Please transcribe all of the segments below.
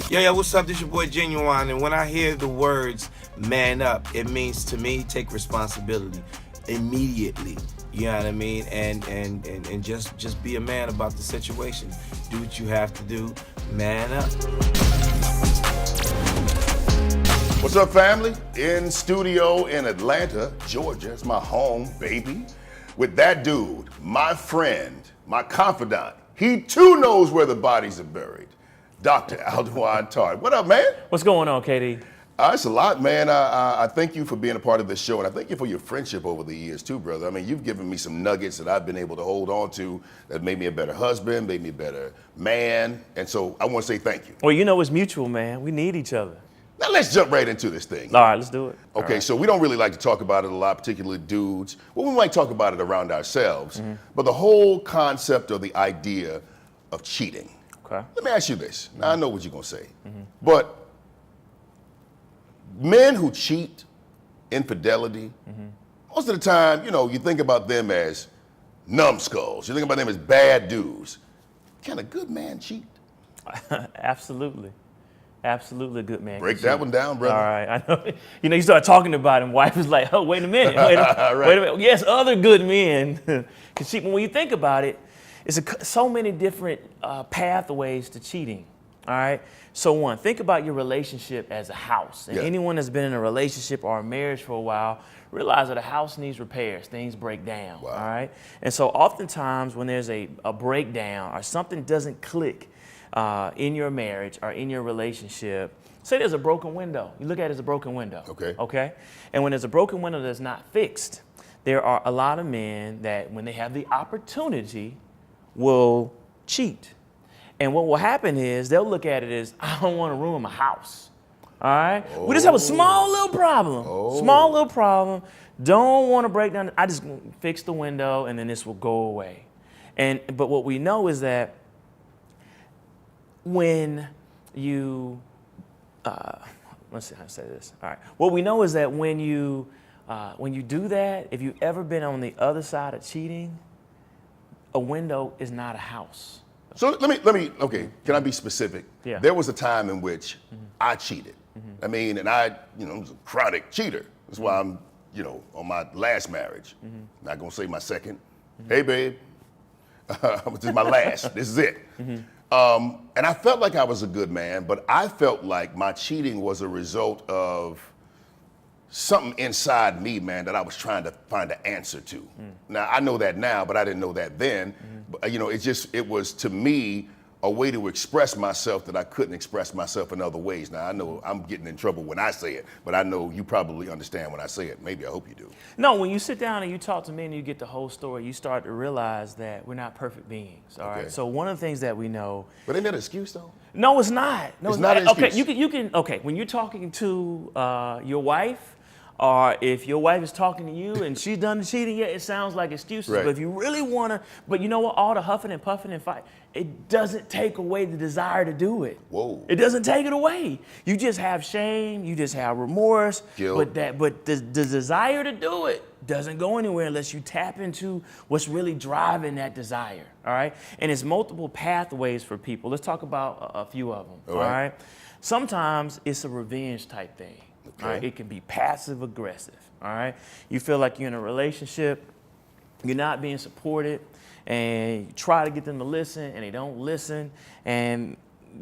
Yo, what's up? This your boy Genuine, and when I hear the words man up, it means to me take responsibility immediately. You know what I mean? And just be a man about the situation. Do what you have to do. Man up. What's up, family? In studio in Atlanta, Georgia. It's my home, baby. With that dude, my friend, my confidant. He too knows where the bodies are buried. Dr. Aludan Tartt. What up, man? What's going on, KD? It's a lot, man. I thank you for being a part of this show, and I thank you for your friendship over the years, too, brother. I mean, you've given me some nuggets that I've been able to hold on to that made me a better husband, made me a better man, and so I want to say thank you. Well, you know it's mutual, man. We need each other. Now, let's jump right into this thing. All right, let's do it. Okay, right. So we don't really like to talk about it a lot, particularly dudes. Well, we might talk about it around ourselves, but the whole concept or the idea of cheating. Okay. Let me ask you this. Now, I know what you're going to say, but men who cheat, infidelity, most of the time, you know, you think about them as numbskulls. You think about them as bad dudes. Can a good man cheat? Absolutely. Absolutely a good man. Break that one down, brother. All right, I know. You know, you start talking about him, wife is like, oh, wait a minute. Wait a minute. Yes, other good men can cheat. But when you think about it, it's so many different pathways to cheating. All right. So one, think about your relationship as a house. And anyone that's been in a relationship or a marriage for a while, realize that a house needs repairs. Things break down. Wow. All right. And so oftentimes when there's a breakdown or something doesn't click in your marriage or in your relationship, say there's a broken window. You look at it as a broken window. Okay. Okay. And when there's a broken window that's not fixed, there are a lot of men that when they have the opportunity will cheat. And what will happen is they'll look at it as, I don't want to ruin my house. All right? Oh. We just have a small little problem. Oh. Small little problem. Don't want to break down. I just fix the window and then this will go away. But what we know is that when you, let's see how to say this. All right. What we know is that when you do that, if you've ever been on the other side of cheating, a window is not a house. So let me, okay, can I be specific? Yeah. There was a time in which I cheated. I mean, and I, was a chronic cheater. That's why I'm, on my last marriage. Not gonna say my second. Hey, babe, this is my last, this is it. And I felt like I was a good man, but I felt like my cheating was a result of something inside me, man, that I was trying to find an answer to. Now, I know that now, but I didn't know that then. But, it was, to me, a way to express myself that I couldn't express myself in other ways. Now, I know I'm getting in trouble when I say it, but I know you probably understand when I say it. Maybe, I hope you do. No, when you sit down and you talk to me and you get the whole story, you start to realize that we're not perfect beings, all right? So one of the things that we know... But ain't that an excuse, though? No, it's not. No, it's not an excuse. Okay, you can, when you're talking to your wife, or if your wife is talking to you and she's done the cheating, yeah, it sounds like excuses. Right. But if you really want to, but you know what, all the huffing and puffing and fight, it doesn't take away the desire to do it. Whoa. It doesn't take it away. You just have shame, you just have remorse, guilt. But the desire to do it doesn't go anywhere unless you tap into what's really driving that desire, all right? And it's multiple pathways for people. Let's talk about a few of them, all right? Sometimes it's a revenge type thing. Okay. All right, it can be passive aggressive. All right, you feel like you're in a relationship, you're not being supported, and you try to get them to listen, and they don't listen, and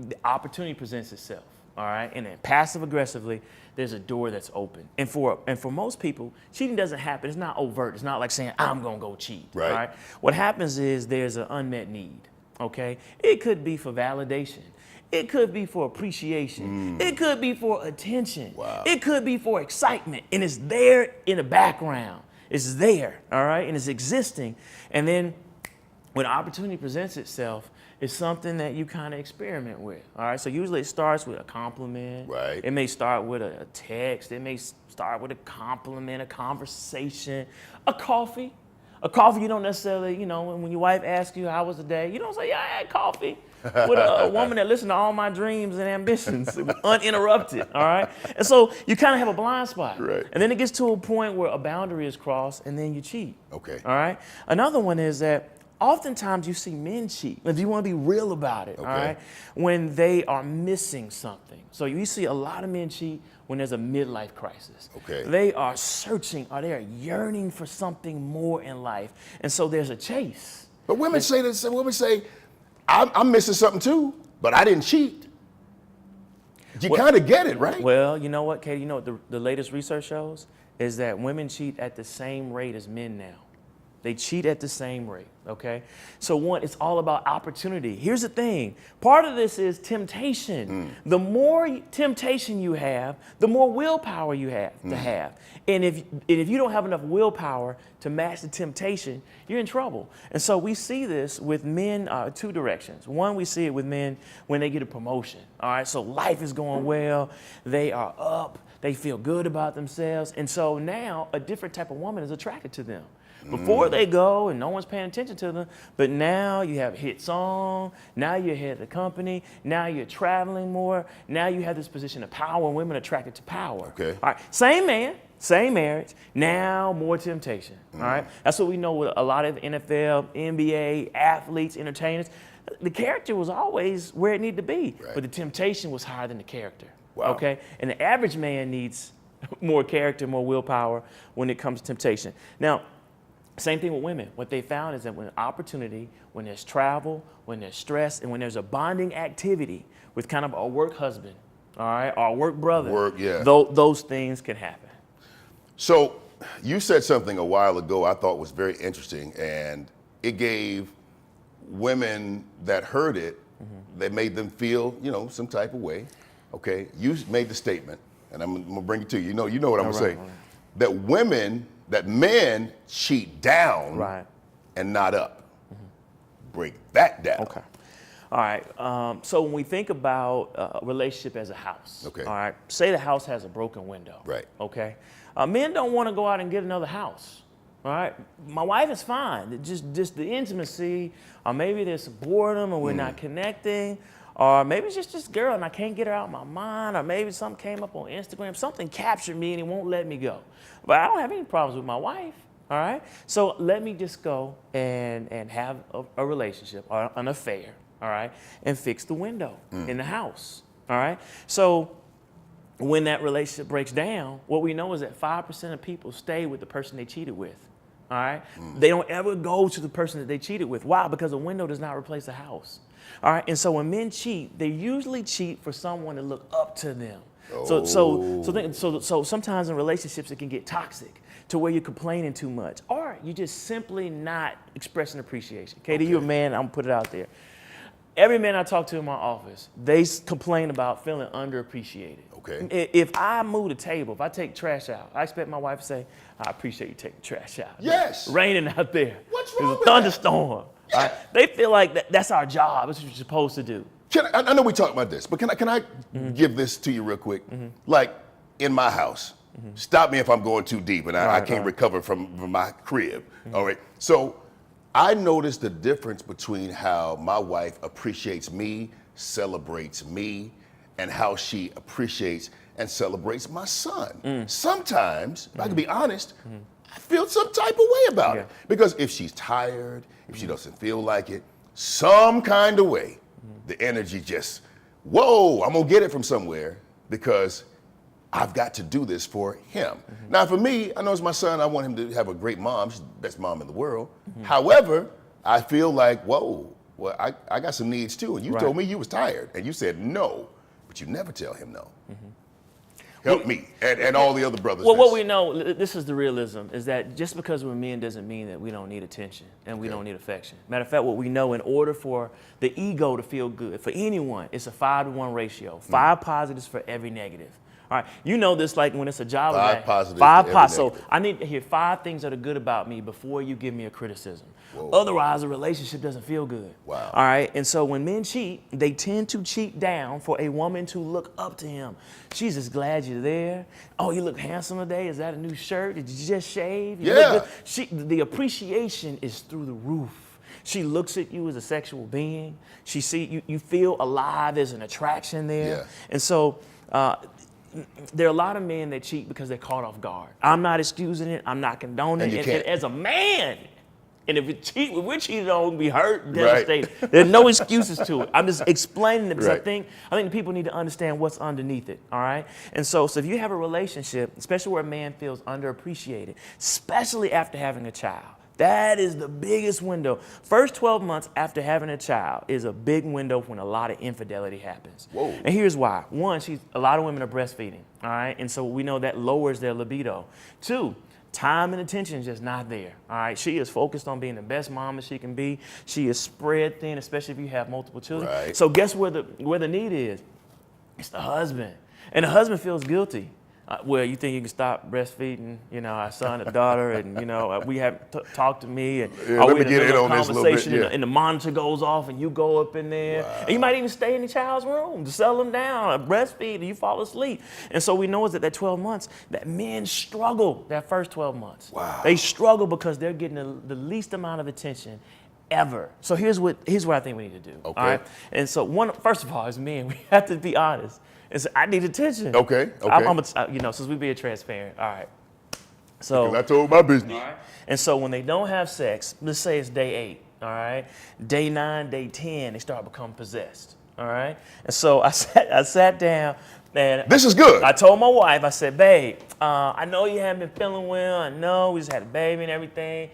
the opportunity presents itself. All right, and then passive aggressively, there's a door that's open. And for most people, cheating doesn't happen. It's not overt. It's not like saying I'm gonna go cheat. Right. All right. What happens is there's an unmet need. Okay, it could be for validation. It could be for appreciation. It could be for attention. Wow. It could be for excitement. And it's there in the background. It's there, all right? And it's existing. And then when opportunity presents itself, it's something that you kind of experiment with, all right? So usually it starts with a compliment. Right. It may start with a text. It may start with a compliment, a conversation, a coffee. A coffee you don't necessarily, when your wife asks you how was the day, you don't say, yeah, I had coffee. With a woman that listened to all my dreams and ambitions, uninterrupted, all right? And so you kind of have a blind spot. Right. And then it gets to a point where a boundary is crossed and then you cheat. Okay. All right? Another one is that oftentimes you see men cheat, if you want to be real about it, all right, when they are missing something. So you see a lot of men cheat when there's a midlife crisis. Okay. They are searching, or they are yearning for something more in life. And so there's a chase. But women say this, women say, I'm missing something too, but I didn't cheat. You kind of get it, right? Well, you know what, Katie, you know what the latest research shows? Is that women cheat at the same rate as men now. They cheat at the same rate, okay? So one, it's all about opportunity. Here's the thing. Part of this is temptation. The more temptation you have, the more willpower you have to have. And if you don't have enough willpower to match the temptation, you're in trouble. And so we see this with men two directions. One, we see it with men when they get a promotion, all right? So life is going well. They are up. They feel good about themselves. And so now a different type of woman is attracted to them. Before they go and no one's paying attention to them, but now you have a hit song, now you're head of the company, now you're traveling more, now you have this position of power, and women are attracted to power. Okay. All right, same man, same marriage, now more temptation, all right? That's what we know with a lot of NFL, NBA, athletes, entertainers. The character was always where it needed to be, but the temptation was higher than the character, okay? And the average man needs more character, more willpower when it comes to temptation. Now, same thing with women. What they found is that when opportunity, when there's travel, when there's stress, and when there's a bonding activity with kind of a work husband, all right, or a work brother, those things can happen. So you said something a while ago I thought was very interesting, and it gave women that heard it, that made them feel, you know, some type of way. Okay, you made the statement, and I'm gonna bring it to you. You know what I'm gonna say. That men cheat down and not up. Break that down. Okay. All right. So when we think about a relationship as a house, all right, say the house has a broken window. Right. Okay. Men don't want to go out and get another house. All right. My wife is fine. Just the intimacy, or maybe there's some boredom, or we're not connecting. Or maybe it's just this girl and I can't get her out of my mind, or maybe something came up on Instagram, something captured me and it won't let me go. But I don't have any problems with my wife, all right? So let me just go and have a relationship or an affair, all right, and fix the window in the house, all right? So when that relationship breaks down, what we know is that 5% of people stay with the person they cheated with, all right? They don't ever go to the person that they cheated with. Why? Because a window does not replace a house. All right, and so when men cheat, they usually cheat for someone to look up to them. So sometimes in relationships it can get toxic to where you're complaining too much, or you're just simply not expressing appreciation. Katie, you're a man. I'm gonna put it out there. Every man I talk to in my office, they complain about feeling underappreciated. Okay. If I move the table, if I take trash out, I expect my wife to say, "I appreciate you taking trash out." Yes. Raining out there. What's wrong There's with a thunderstorm. Yeah. Right? They feel like that's our job. That's what you're supposed to do. I know we talked about this, but can I give this to you real quick? Like in my house, stop me if I'm going too deep and I can't recover from my crib. All right. So I noticed the difference between how my wife appreciates me, celebrates me, and how she appreciates and celebrates my son. Sometimes, if I can be honest, I feel some type of way about it. Because if she's tired, if she doesn't feel like it, some kind of way, the energy just, whoa, I'm gonna get it from somewhere because I've got to do this for him. Now for me, I know it's my son, I want him to have a great mom, she's the best mom in the world. However, I feel like, whoa, well, I got some needs too. And you told me you was tired and you said no, but you never tell him no. Help me and all the other brothers. Well, what we know, this is the realism, is that just because we're men doesn't mean that we don't need attention and we don't need affection. Matter of fact, what we know, in order for the ego to feel good, for anyone, it's a 5-to-1 ratio. 5 positives for every negative. All right, you know this, like when it's a job. 5 positives. 5 positives. So I need to hear 5 things that are good about me before you give me a criticism. Whoa. Otherwise, a relationship doesn't feel good. Wow. All right, and so when men cheat, they tend to cheat down for a woman to look up to him. She's just glad you're there. Oh, you look handsome today. Is that a new shirt? Did you just shave? You look good. The appreciation is through the roof. She looks at you as a sexual being. She see you feel alive. There's an attraction there. Yeah. And so there are a lot of men that cheat because they're caught off guard. I'm not excusing it. I'm not condoning it. And as a man, And if we're cheated on, we'll be hurt, devastated. Right. There's no excuses to it. I'm just explaining it because I think the people need to understand what's underneath it, all right? And so if you have a relationship, especially where a man feels underappreciated, especially after having a child, that is the biggest window. First 12 months after having a child is a big window when a lot of infidelity happens. Whoa. And here's why. One, a lot of women are breastfeeding, all right? And so we know that lowers their libido. Two, time and attention is just not there, all right? She is focused on being the best mom that she can be. She is spread thin, especially if you have multiple children. Right. So guess where the need is? It's the husband. And the husband feels guilty. Well, you think you can stop breastfeeding, our son and daughter, and, we have talked to me, and let me get in on this a little bit, and the monitor goes off, and you go up in there, and you might even stay in the child's room to settle them down, breastfeed, and you fall asleep. And so we know is that 12 months, that men struggle that first 12 months. Wow. They struggle because they're getting the least amount of attention ever. So here's what I think we need to do. Okay. All right? And so first of all, as men, we have to be honest. And so I need attention. Okay. Since we're being transparent. All right. So I told my business. All right. And so when they don't have sex, let's say it's day 8. All right. Day 9, day 10, they start becoming possessed. All right. And so I sat down. And this is good. I told my wife, I said, babe, I know you haven't been feeling well. I know we just had a baby and everything.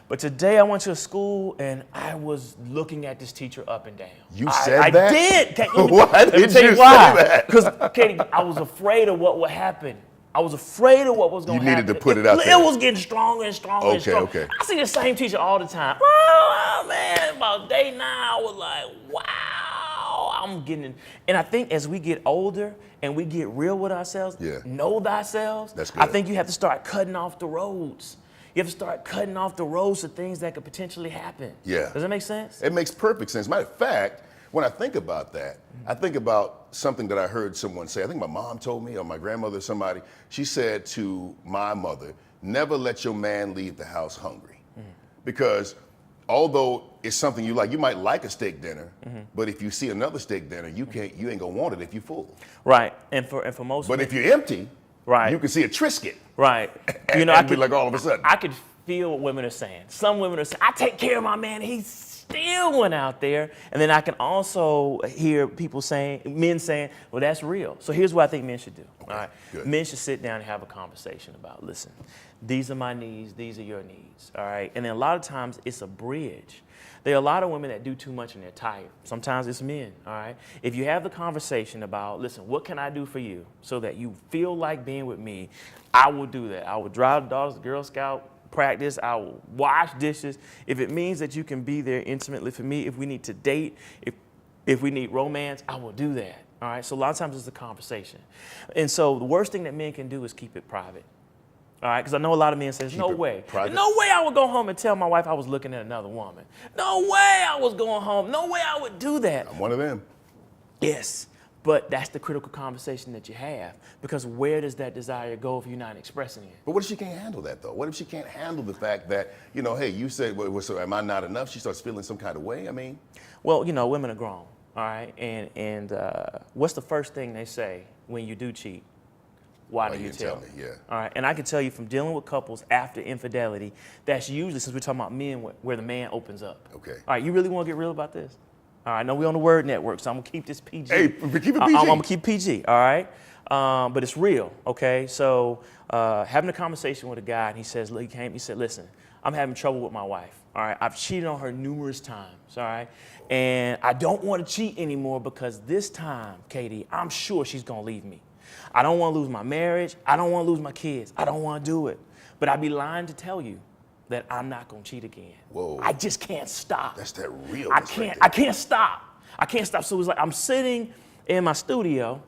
But today I went to a school and I was looking at this teacher up and down. You said that? I did. Why did you say that? Because, Katie, I was afraid of what would happen. I was afraid of what was going to happen. You needed to put it out there. It was getting stronger and stronger and stronger. Okay. I see the same teacher all the time. Oh, man, about day 9, I was like, wow, I'm getting. And I think as we get older and we get real with ourselves, know thyself, that's good. I think you have to start cutting off the roads. You have to start cutting off the roads to things that could potentially happen. Yeah. Does that make sense? It makes perfect sense. Matter of fact, when I think about that, I think about something that I heard someone say. I think my mom told me, or my grandmother, somebody. She said to my mother, never let your man leave the house hungry. Because although it's something you like, you might like a steak dinner, but if you see another steak dinner, you ain't gonna want it if you're full. Right. And for most But men, if you're empty, you can see a Triscuit. Right. I could be like all of a sudden. I could feel what women are saying. Some women are saying, I take care of my man. He still went out there. And then I can also hear men saying, well, that's real. So here's what I think men should do. Okay, all right. good. Men should sit down and have a conversation about, listen, these are my needs. These are your needs. All right. And then a lot of times it's a bridge. There are a lot of women that do too much and they're tired. Sometimes it's men, all right? If you have the conversation about, listen, what can I do for you so that you feel like being with me, I will do that. I will drive the daughters to Girl Scout practice. I will wash dishes. If it means that you can be there intimately for me, if we need to date, if we need romance, I will do that, all right? So a lot of times it's a conversation. And so the worst thing that men can do is keep it private. All right, because I know a lot of men say, no way I would go home and tell my wife I was looking at another woman. No way I was going home. No way I would do that. I'm one of them. Yes, but that's the critical conversation that you have, because where does that desire go if you're not expressing it? But what if she can't handle that, though? What if she can't handle the fact that, hey, you said, well, so am I not enough? She starts feeling some kind of way, I mean? Well, women are grown, all right? And what's the first thing they say when you do cheat? Why do you tell me? Yeah. All right, and I can tell you from dealing with couples after infidelity, that's usually, since we're talking about men, where the man opens up. Okay. All right, you really want to get real about this? All right, I know we're on the Word Network, so I'm going to keep this PG. Hey, keep it PG. I'm going to keep PG, all right? But it's real, okay? So having a conversation with a guy, and he said, listen, I'm having trouble with my wife, all right? I've cheated on her numerous times, all right? And I don't want to cheat anymore because this time, Katie, I'm sure she's going to leave me. I don't want to lose my marriage. I don't want to lose my kids. I don't want to do it. But I'd be lying to tell you that I'm not going to cheat again. Whoa. I just can't stop. That's that real. I can't stop. I can't stop. So it's like I'm sitting in my studio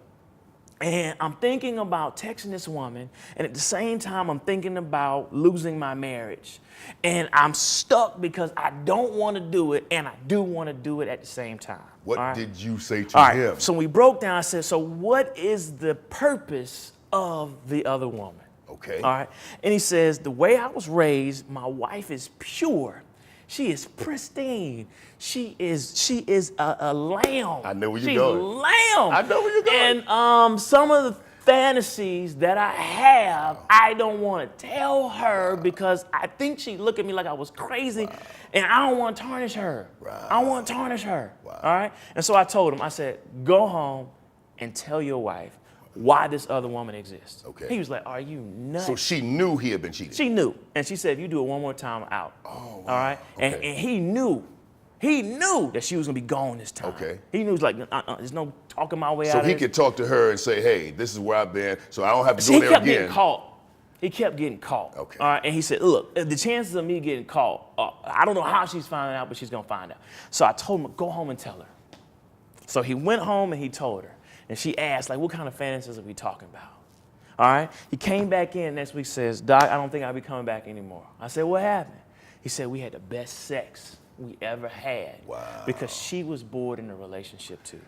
and I'm thinking about texting this woman, and at the same time I'm thinking about losing my marriage. And I'm stuck because I don't want to do it, and I do want to do it at the same time. What did you say to him? So we broke down. I said, so what is the purpose of the other woman? Okay. All right. And he says, the way I was raised, my wife is pure. She is pristine. She is a lamb. I know where you're She's going. Lamb. I know where you're going. And some of fantasies that I have, I don't want to tell her because I think she'd look at me like I was crazy, and I don't want to tarnish her. I don't want to tarnish her. All right? And so I told him, I said, go home and tell your wife why this other woman exists. Okay. He was like, are you nuts? So she knew he had been cheating. She knew. And she said, if you do it one more time, I'm out. Oh, wow. All right? Okay. And he knew. He knew that she was going to be gone this time. Okay. He knew, like, there's no talking my way out So of he this. could talk to her and say, hey, this is where I've been, so I don't have to So go he there kept again. getting caught. He kept getting caught. Okay. All right. And he said, look, the chances of me getting caught, I don't know how she's finding out, but she's going to find out. So I told him, go home and tell her. So he went home and he told her. And she asked, like, what kind of fantasies are we talking about? All right. He came back in next week, says, Doc, I don't think I'll be coming back anymore. I said, what happened? He said, we had the best sex we ever had. Wow. Because she was bored in the relationship too.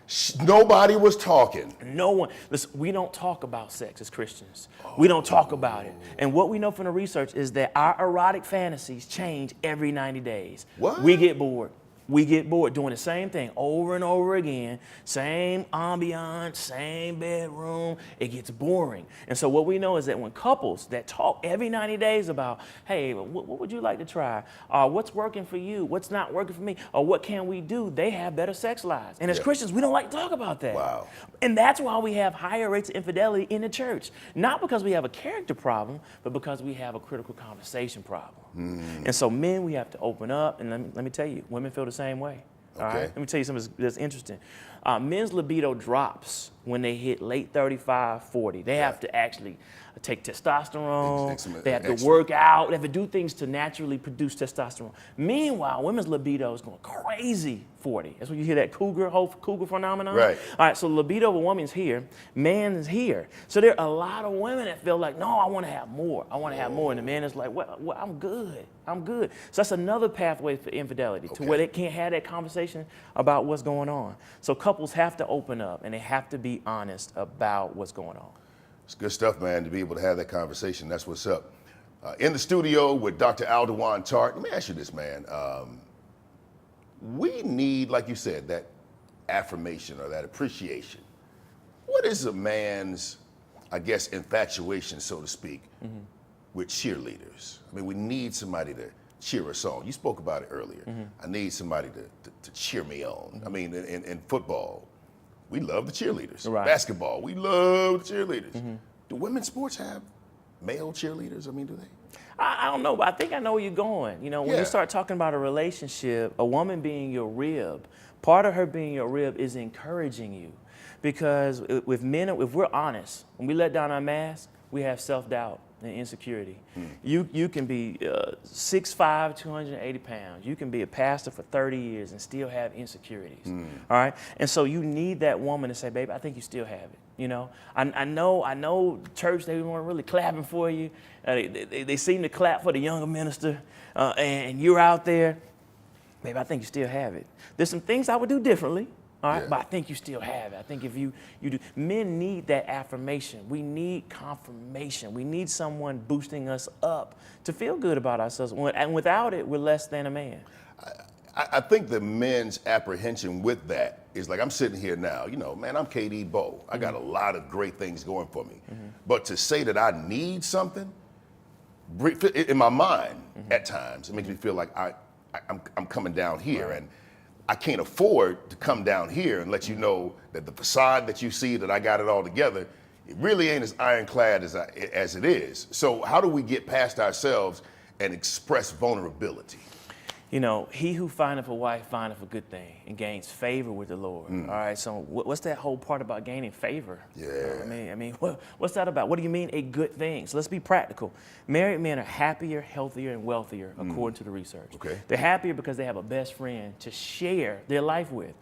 Nobody was talking. No one. Listen, we don't talk about sex as Christians. We don't talk about it. And what we know from the research is that our erotic fantasies change every 90 days. What? We get bored. We get bored doing the same thing over and over again, same ambiance, same bedroom. It gets boring. And so what we know is that when couples that talk every 90 days about, hey, what would you like to try? What's working for you? What's not working for me? Or what can we do? They have better sex lives. And as Christians, we don't like to talk about that. Wow. And that's why we have higher rates of infidelity in the church. Not because we have a character problem, but because we have a critical conversation problem. And so men, we have to open up. And let me tell you, women feel the same way. All right? Let me tell you something that's interesting. Men's libido drops when they hit late 35, 40. They have to actually take testosterone. They have to work out. They have to do things to naturally produce testosterone. Meanwhile, women's libido is going crazy 40. That's when you hear that cougar phenomenon. Right. All right, so libido of a woman's here, man is here. So there are a lot of women that feel like, no, I want to have more. I want to have more. And the man is like, well, I'm good. I'm good. So that's another pathway for infidelity, to where they can't have that conversation about what's going on. So couples have to open up and they have to be honest about what's going on. It's good stuff, man, to be able to have that conversation. That's what's up. In the studio with Dr. Aludan Tartt. Let me ask you this, man. We need, like you said, that affirmation or that appreciation. What is a man's, I guess, infatuation, so to speak, with cheerleaders? I mean, we need somebody to cheer us on. You spoke about it earlier. I need somebody to cheer me on. I mean, in football, we love the cheerleaders. Right. Basketball, we love the cheerleaders. Do women's sports have male cheerleaders? I mean, do they? I don't know, but I think I know where you're going. You know, when you start talking about a relationship, a woman being your rib, part of her being your rib is encouraging you. Because with men, if we're honest, when we let down our mask, we have self-doubt and insecurity. You can be 6'5", 280 pounds. You can be a pastor for 30 years and still have insecurities. All right? And so you need that woman to say, baby, I think you still have it. You know, I know church, they weren't really clapping for you. They seem to clap for the younger minister, and you're out there. Baby, I think you still have it. There's some things I would do differently. All right, but I think you still have it. I think if you do, men need that affirmation. We need confirmation. We need someone boosting us up to feel good about ourselves. And without it, we're less than a man. I think the men's apprehension with that is like, I'm sitting here now, you know, man, I'm KD Bowe. I got a lot of great things going for me. But to say that I need something, in my mind, at times, it makes me feel like I'm coming down here. And I can't afford to come down here and let you know that the facade that you see, that I got it all together, it really ain't as ironclad as it is. So how do we get past ourselves and express vulnerability? You know, he who findeth a wife findeth a good thing and gains favor with the Lord. All right, so what's that whole part about gaining favor? Yeah. I mean, what's that about? What do you mean a good thing? So let's be practical. Married men are happier, healthier, and wealthier, according to the research. Okay. They're happier because they have a best friend to share their life with.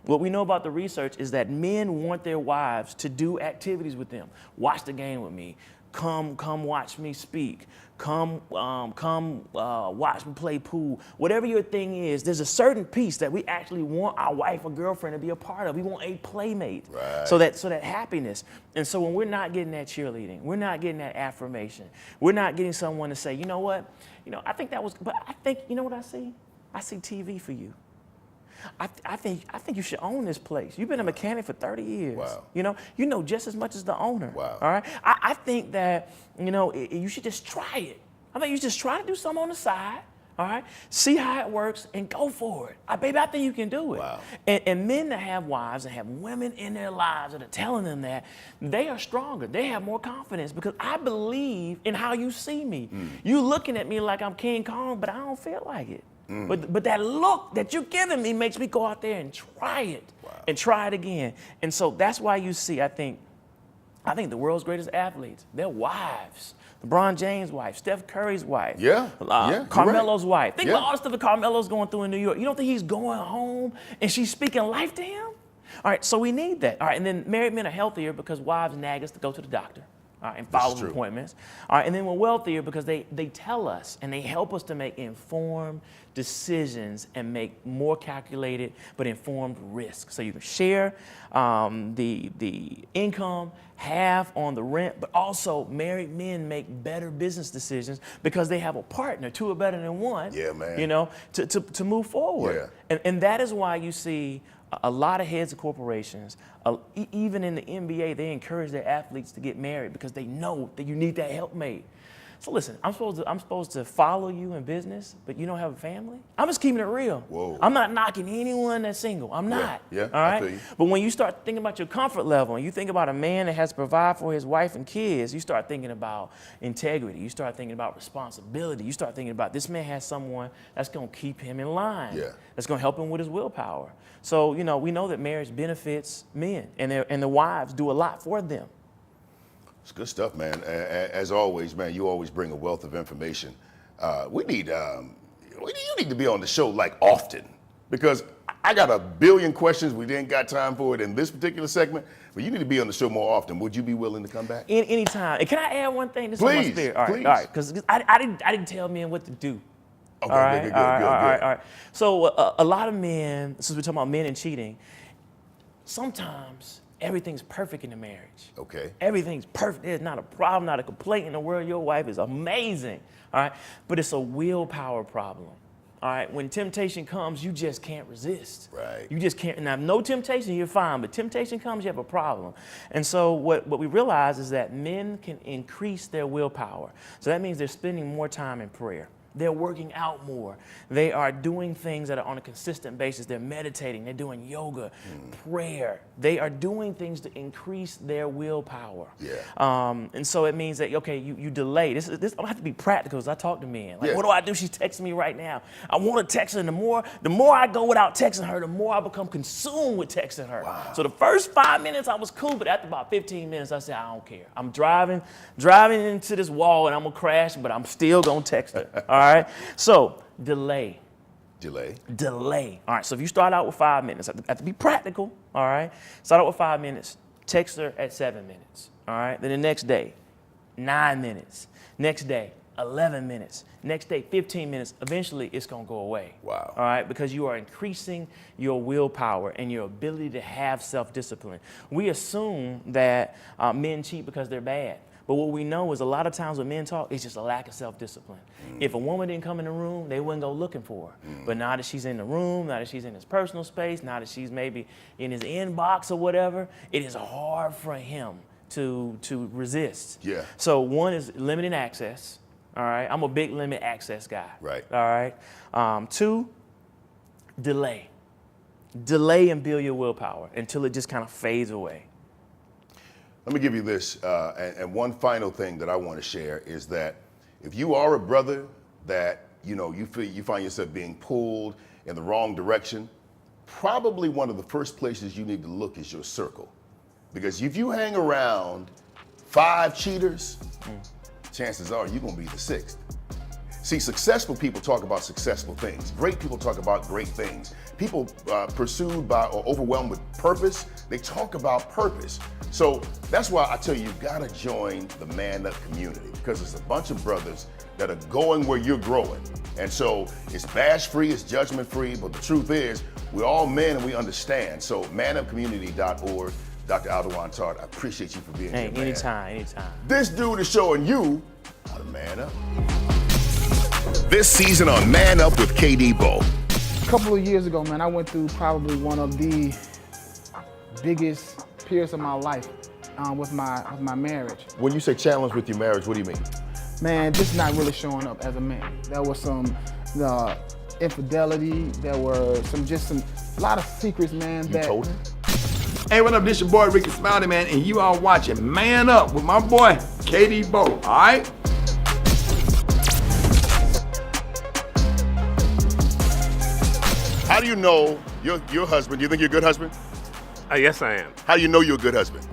What we know about the research is that men want their wives to do activities with them. Watch the game with me. Come watch me speak. Come watch me play pool. Whatever your thing is, there's a certain piece that we actually want our wife or girlfriend to be a part of. We want a playmate. Right. So that happiness. And so when we're not getting that cheerleading, we're not getting that affirmation, we're not getting someone to say, you know what, I think that was, but I think, you know what I see? I see TV for you. I think you should own this place. You've been a mechanic for 30 years. Wow. You know just as much as the owner. Wow. All right. I think that you should just try it. I think you just try to do something on the side. All right, see how it works and go for it. Baby, I think you can do it. Wow. And men that have wives and have women in their lives that are telling them that, they are stronger. They have more confidence because I believe in how you see me. You looking at me like I'm King Kong, but I don't feel like it. But that look that you're giving me makes me go out there and try it and try it again. And so that's why you see, I think the world's greatest athletes, their wives. LeBron James' wife, Steph Curry's wife, Carmelo's wife. Think about all the stuff that Carmelo's going through in New York. You don't think he's going home and she's speaking life to him? All right, so we need that. All right, and then married men are healthier because wives nag us to go to the doctor. All right, and follow appointments. All right, and then we're wealthier because they tell us and they help us to make informed decisions and make more calculated but informed risks. So you can share the income, half on the rent, but also married men make better business decisions because they have a partner. Two are better than one. Yeah, man. To move forward. Yeah. And that is why you see a lot of heads of corporations, even in the NBA, they encourage their athletes to get married because they know that you need that helpmate. So listen, I'm supposed to follow you in business, but you don't have a family? I'm just keeping it real. Whoa. I'm not knocking anyone that's single. I'm not. Yeah, all right? I feel you. But when you start thinking about your comfort level and you think about a man that has to provide for his wife and kids, you start thinking about integrity. You start thinking about responsibility. You start thinking about this man has someone that's going to keep him in line. Yeah. That's going to help him with his willpower. So, we know that marriage benefits men and the wives do a lot for them. It's good stuff, man. As always, man, you always bring a wealth of information. You need to be on the show like often because I got a billion questions. We didn't got time for it in this particular segment, but you need to be on the show more often. Would you be willing to come back? Anytime. And can I add one thing? This Please, is my spirit. All please. right, because I didn't tell men what to do. Okay, all right, good. All right. So a lot of men, since we're talking about men and cheating, sometimes everything's perfect in the marriage. Okay. Everything's perfect. There's not a problem, not a complaint in the world. Your wife is amazing. All right. But it's a willpower problem. All right. When temptation comes, you just can't resist. Right. You just can't. Now, no temptation, you're fine. But temptation comes, you have a problem. And so what we realize is that men can increase their willpower. So that means they're spending more time in prayer. They're working out more. They are doing things that are on a consistent basis. They're meditating. They're doing yoga, prayer. They are doing things to increase their willpower. Yeah. And so it means that, okay, you delay. This I don't have to be practical as I talk to men. Like, what do I do? She's texting me right now. I want to text her. And the more I go without texting her, the more I become consumed with texting her. Wow. So the first 5 minutes I was cool, but after about 15 minutes, I said, I don't care. I'm driving into this wall and I'm going to crash, but I'm still going to text her. All right? So delay. All right, so if you start out with 5 minutes, have to be practical, all right? Start out with 5 minutes, text her at 7 minutes, all right? Then the next day, 9 minutes. Next day, 11 minutes. Next day, 15 minutes. Eventually, it's going to go away. Wow. All right, because you are increasing your willpower and your ability to have self-discipline. We assume that men cheat because they're bad. But what we know is a lot of times when men talk, it's just a lack of self-discipline. If a woman didn't come in the room, they wouldn't go looking for her. But now that she's in the room, now that she's in his personal space, now that she's maybe in his inbox or whatever, it is hard for him to resist. Yeah. So one is limiting access. All right. I'm a big limit access guy. Right. All right. 2, delay. Delay and build your willpower until it just kind of fades away. Let me give you this, and one final thing that I want to share is that if you are a brother that you feel you find yourself being pulled in the wrong direction, probably one of the first places you need to look is your circle, because if you hang around 5 cheaters, chances are you're gonna be the 6th. See, successful people talk about successful things. Great people talk about great things. People pursued by or overwhelmed with purpose, they talk about purpose. So that's why I tell you, you've got to join the ManUP community, because it's a bunch of brothers that are going where you're growing. And so it's bash-free, it's judgment-free, but the truth is, we're all men and we understand. So manupcommunity.org, Dr. Aludan Tartt, I appreciate you for being here, man. Anytime. This dude is showing you how to man up. This season on Man Up with KD Bowe. couple of years ago, man, I went through probably one of the biggest periods of my life with my marriage. When you say challenge with your marriage, what do you mean? Man, just not really showing up as a man. There was some infidelity. There were a lot of secrets, man. You told him? Hey, what up? This your boy Ricky Smiley, man, and you are watching Man Up with my boy KD Bowe. All right? How do you know your husband? Do you think you're a good husband? Yes, I am, How do you know you're a good husband?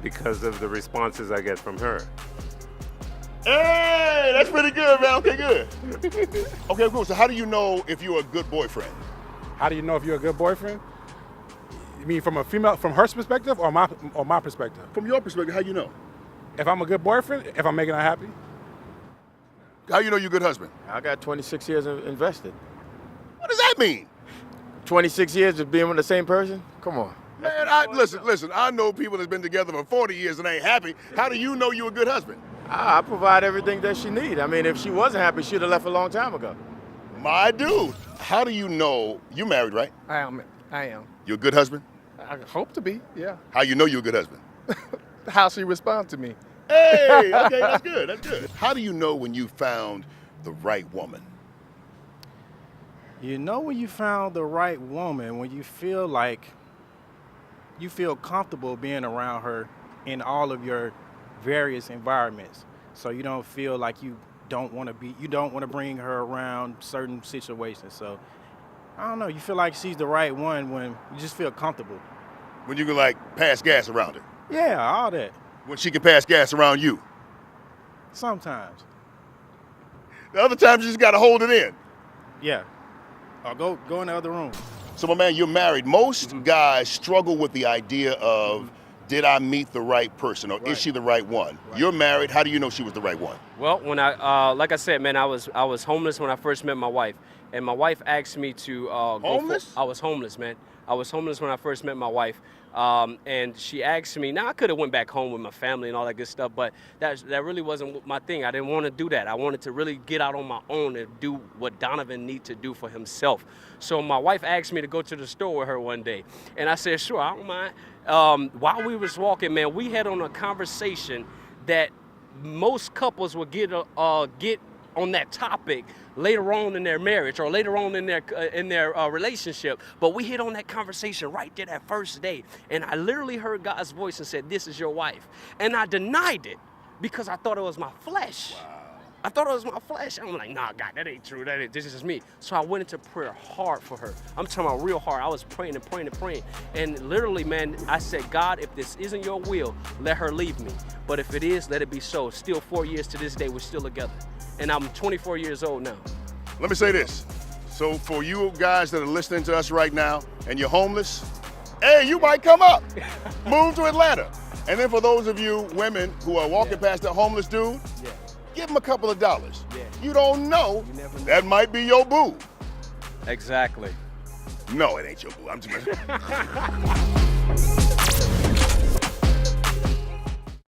because of the responses I get from her. Hey, that's pretty good, man. Okay, good. Okay, cool. So how do you know if you're a good boyfriend? How do you know if you're a good boyfriend? You mean from her perspective or my perspective? From your perspective, how do you know? If I'm a good boyfriend, if I'm making her happy? How do you know you're a good husband? I got 26 years invested. What does that mean? 26 years of being with the same person? Come on. Man, listen, I know people that's been together for 40 years and ain't happy. How do you know you're a good husband? I provide everything that she needs. I mean, if she wasn't happy, she'd have left a long time ago. My dude, how do you know you married, right? I am. You're a good husband? I hope to be, yeah. How you know you're a good husband? How she responds to me. Hey, okay, that's good. How do you know when you found the right woman? You know when you found the right woman, when you feel comfortable being around her in all of your various environments. So you don't feel like you don't want to bring her around certain situations. So I don't know, you feel like she's the right one when you just feel comfortable. When you can pass gas around her? Yeah, all that. When she can pass gas around you? Sometimes. The other times you just gotta hold it in. Yeah. Or go in the other room. So my man, you're married. Most guys struggle with the idea of, did I meet the right person, or is she the right one? You're married. How do you know she was the right one? Well, when like I said, man, I was homeless when I first met my wife, and my wife asked me to Homeless? I was homeless, man. I was homeless when I first met my wife, and she asked me. Now I could have went back home with my family and all that good stuff, but that really wasn't my thing. I didn't want to do that. I wanted to really get out on my own and do what Donovan needs to do for himself. So my wife asked me to go to the store with her one day, and I said, sure, I don't mind. While we was walking, man, we had on a conversation that most couples would get on that topic later on in their marriage or later on in their relationship. But we hit on that conversation right there that first day, and I literally heard God's voice and said, "This is your wife," and I denied it because I thought it was my flesh. Wow. I thought it was my flesh. I'm like, nah, God, that ain't true. This is me. So I went into prayer hard for her. I'm talking about real hard. I was praying and praying and praying. And literally, man, I said, God, if this isn't your will, let her leave me. But if it is, let it be so. Still 4 years to this day, we're still together. And I'm 24 years old now. Let me say this. So for you guys that are listening to us right now and you're homeless, hey, you might come up. Move to Atlanta. And then for those of you women who are walking past that homeless dude, give him a couple of dollars. Yeah. You don't know, that might be your boo. Exactly. No, it ain't your boo. I'm just